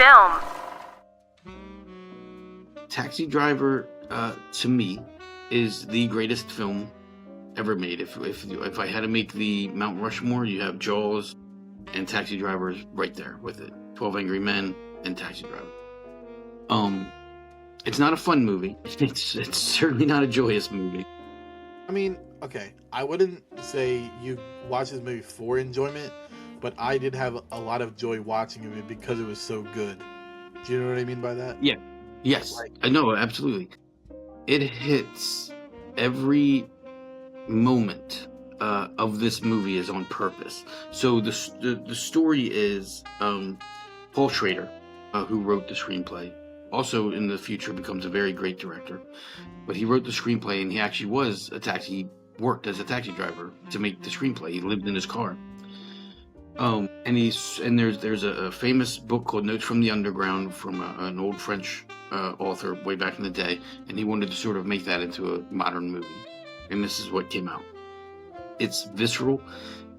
film. Taxi Driver, to me, is the greatest film ever made. If I had to make the Mount Rushmore, you have Jaws and Taxi Driver is right there with it. 12 Angry Men and Taxi Driver. It's not a fun movie. It's certainly not a joyous movie. I mean, okay, I wouldn't say you watch this movie for enjoyment, but I did have a lot of joy watching it because it was so good. Do you know what I mean by that? Yeah. Yes. I know, absolutely. It hits every moment of this movie is on purpose. So the story is Paul Schrader, who wrote the screenplay, also in the future becomes a very great director. But he wrote the screenplay, and he actually he worked as a taxi driver to make the screenplay. He lived in his car. And there's a famous book called Notes from the Underground from an old French author way back in the day, and he wanted to sort of make that into a modern movie. And this is what came out. It's visceral,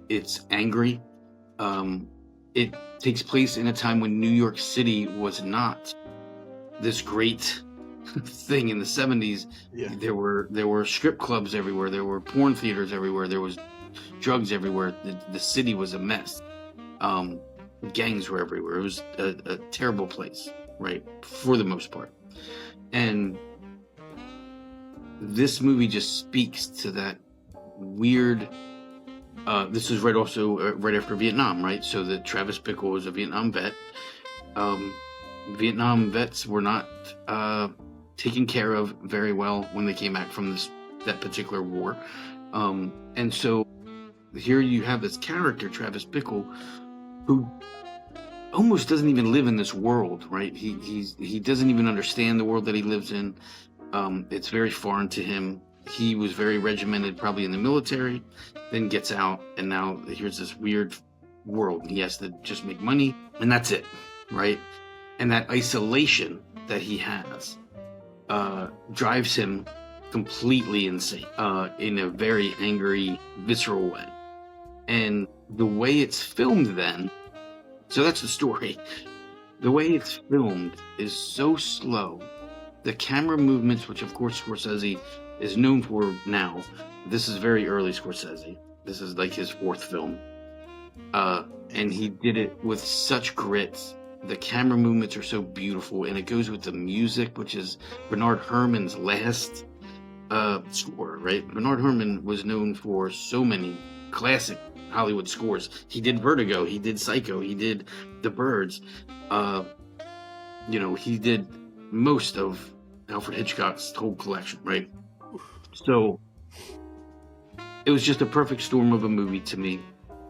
it's angry. It takes place in a time when New York City was not this great thing in the 70s. Yeah. There were strip clubs everywhere, there were porn theaters everywhere, there was drugs everywhere. The city was a mess. Gangs were everywhere. It was a terrible place, right? For the most part. And this movie just speaks to that weird. This is right after Vietnam, right? So that Travis Bickle was a Vietnam vet. Vietnam vets were not taken care of very well when they came back from that particular war. And so here you have this character, Travis Bickle, who almost doesn't even live in this world, right? He doesn't even understand the world that he lives in. It's very foreign to him. He was very regimented, probably in the military, then gets out, and now here's this weird world. He has to just make money, and that's it, right? And that isolation that he has drives him completely insane in a very angry, visceral way. And the way it's filmed then, so that's the story. The way it's filmed is so slow. The camera movements, which of course Scorsese is known for now. This is very early Scorsese. This is like his fourth film. And he did it with such grit. The camera movements are so beautiful, and it goes with the music, which is Bernard Herrmann's last score, right? Bernard Herrmann was known for so many classic Hollywood scores. He did Vertigo, he did Psycho, he did The Birds. He did most of Alfred Hitchcock's whole collection, right? So it was just a perfect storm of a movie to me.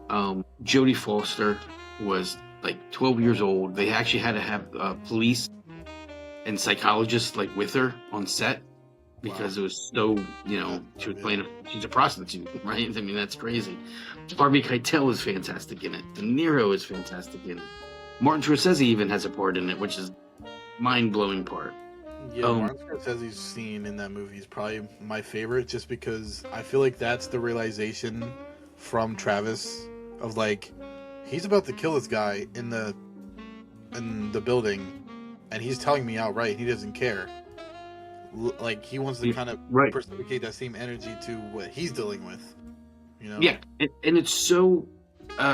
Jodie Foster was like 12 years old. They actually had to have police and psychologists like with her on set because it was so, she was playing she's a prostitute, right? I mean, that's crazy. Harvey Keitel is fantastic in it. De Niro is fantastic in it. Martin Scorsese even has a part in it, which is mind-blowing part. Yeah, Martin Scorsese's scene in that movie is probably my favorite, just because I feel like that's the realization from Travis of like, he's about to kill this guy in the building, and he's telling me outright he doesn't care. Like, he wants to kind of reciprocate that same energy to what he's dealing with, Yeah, and it's so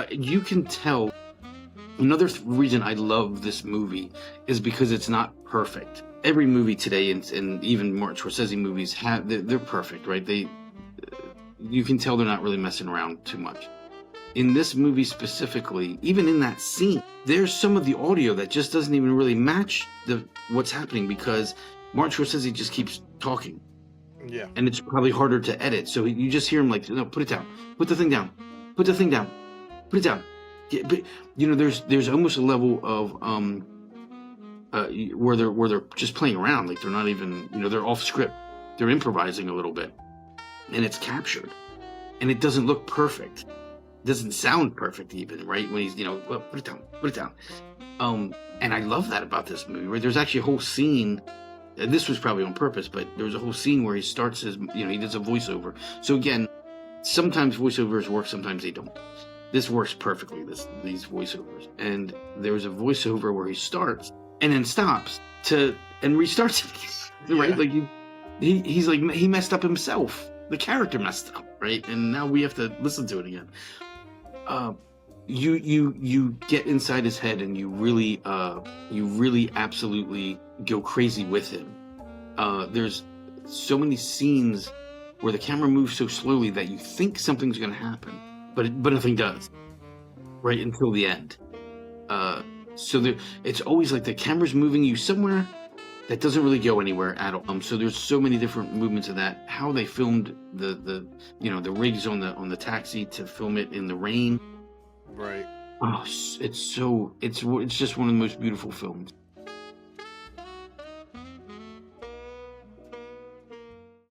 you can tell. Another reason I love this movie is because it's not perfect. Every movie today, and even Martin Scorsese movies, they're perfect, right? You can tell they're not really messing around too much. In this movie specifically, even in that scene, there's some of the audio that just doesn't even really match what's happening, because Martin Scorsese just keeps talking. Yeah. And it's probably harder to edit. So you just hear him like, no, put it down. Put the thing down. Put the thing down. Put it down. Yeah, but there's almost a level of where they're just playing around, like they're not even, they're off script. They're improvising a little bit. And it's captured. And it doesn't look perfect. It doesn't sound perfect even, right? When he's, well, put it down. And I love that about this movie, where there's actually a whole scene. This was probably on purpose, but there was a whole scene where he starts his, he does a voiceover. So again, sometimes voiceovers work, sometimes they don't. this works perfectly. These voiceovers, and there's a voiceover where he starts and then stops to and restarts it, right? Yeah. Like he's like he messed up himself. The character messed up, right? And now we have to listen to it again. You get inside his head, and you really absolutely go crazy with him. There's so many scenes where the camera moves so slowly that you think something's going to happen, but nothing does, right until the end. It's always like the camera's moving you somewhere that doesn't really go anywhere at all. So there's so many different movements of that. How they filmed the rigs on the taxi to film it in the rain. Right. Oh, it's just one of the most beautiful films.